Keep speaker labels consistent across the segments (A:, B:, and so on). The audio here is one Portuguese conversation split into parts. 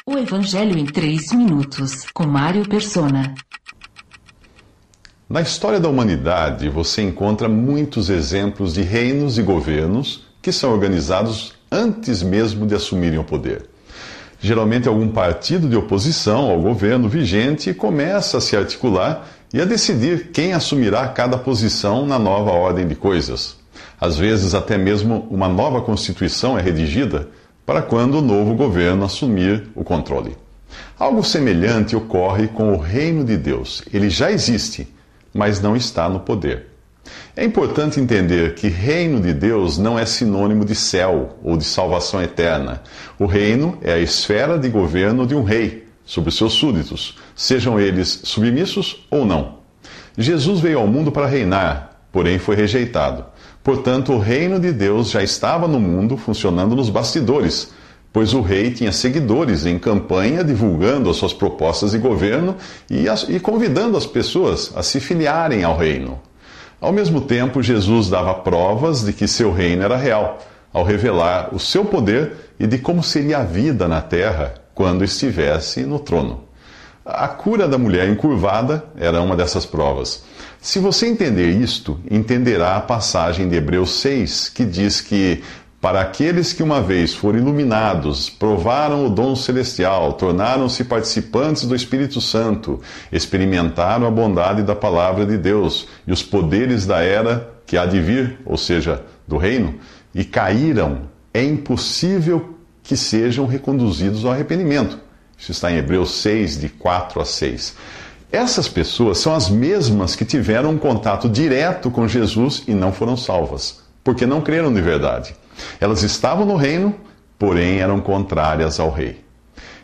A: O Evangelho em 3 minutos, com Mário Persona.
B: Na história da humanidade, você encontra muitos exemplos de reinos e governos que são organizados antes mesmo de assumirem o poder. Geralmente, algum partido de oposição ao governo vigente começa a se articular e a decidir quem assumirá cada posição na nova ordem de coisas. Às vezes, até mesmo uma nova Constituição é redigida para quando o novo governo assumir o controle. Algo semelhante ocorre com o reino de Deus. Ele já existe, mas não está no poder. É importante entender que reino de Deus não é sinônimo de céu ou de salvação eterna. O reino é a esfera de governo de um rei sobre seus súditos, sejam eles submissos ou não. Jesus veio ao mundo para reinar, porém foi rejeitado. Portanto, o reino de Deus já estava no mundo, funcionando nos bastidores, pois o rei tinha seguidores em campanha divulgando as suas propostas de governo e convidando as pessoas a se filiarem ao reino. Ao mesmo tempo, Jesus dava provas de que seu reino era real, ao revelar o seu poder e de como seria a vida na terra quando estivesse no trono. A cura da mulher encurvada era uma dessas provas. Se você entender isto, entenderá a passagem de Hebreus 6, que diz que para aqueles que uma vez foram iluminados, provaram o dom celestial, tornaram-se participantes do Espírito Santo, experimentaram a bondade da palavra de Deus e os poderes da era que há de vir, ou seja, do reino, e caíram, é impossível que sejam reconduzidos ao arrependimento. Isso está em Hebreus 6, de 4 a 6. Essas pessoas são as mesmas que tiveram um contato direto com Jesus e não foram salvas, porque não creram de verdade. Elas estavam no reino, porém eram contrárias ao rei.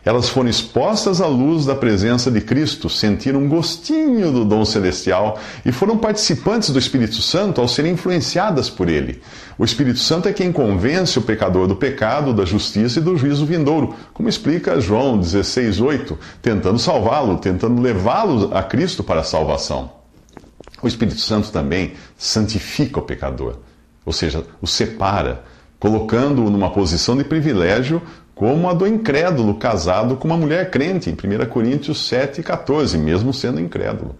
B: Elas foram expostas à luz da presença de Cristo, sentiram um gostinho do dom celestial e foram participantes do Espírito Santo ao serem influenciadas por ele. O Espírito Santo é quem convence o pecador do pecado, da justiça e do juízo vindouro, como explica João 16:8, tentando salvá-lo, tentando levá-lo a Cristo para a salvação. O Espírito Santo também santifica o pecador, ou seja, o separa, colocando-o numa posição de privilégio, como a do incrédulo casado com uma mulher crente, em 1 Coríntios 7,14, mesmo sendo incrédulo.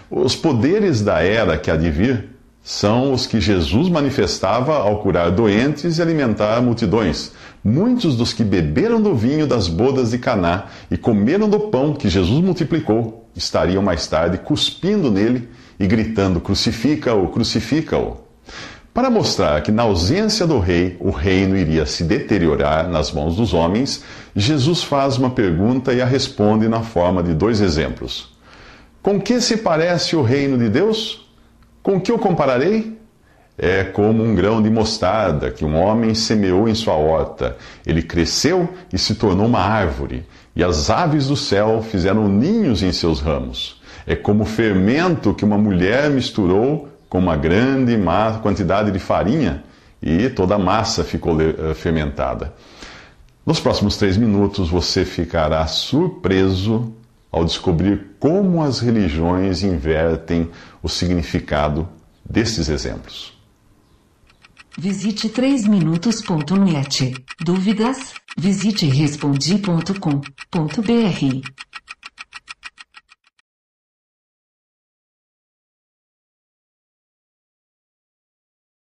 B: Os poderes da era que há de vir são os que Jesus manifestava ao curar doentes e alimentar multidões. Muitos dos que beberam do vinho das bodas de Caná e comeram do pão que Jesus multiplicou, estariam mais tarde cuspindo nele e gritando: crucifica-o, crucifica-o. Para mostrar que na ausência do rei, o reino iria se deteriorar nas mãos dos homens, Jesus faz uma pergunta e a responde na forma de 2 exemplos. Com que se parece o reino de Deus? Com que o compararei? É como um grão de mostarda que um homem semeou em sua horta. Ele cresceu e se tornou uma árvore, e as aves do céu fizeram ninhos em seus ramos. É como fermento que uma mulher misturou com uma grande quantidade de farinha, e toda a massa ficou fermentada. Nos próximos 3 minutos você ficará surpreso ao descobrir como as religiões invertem o significado destes exemplos.
A: Visite 3minutos.net. Dúvidas? Visite respondi.com.br.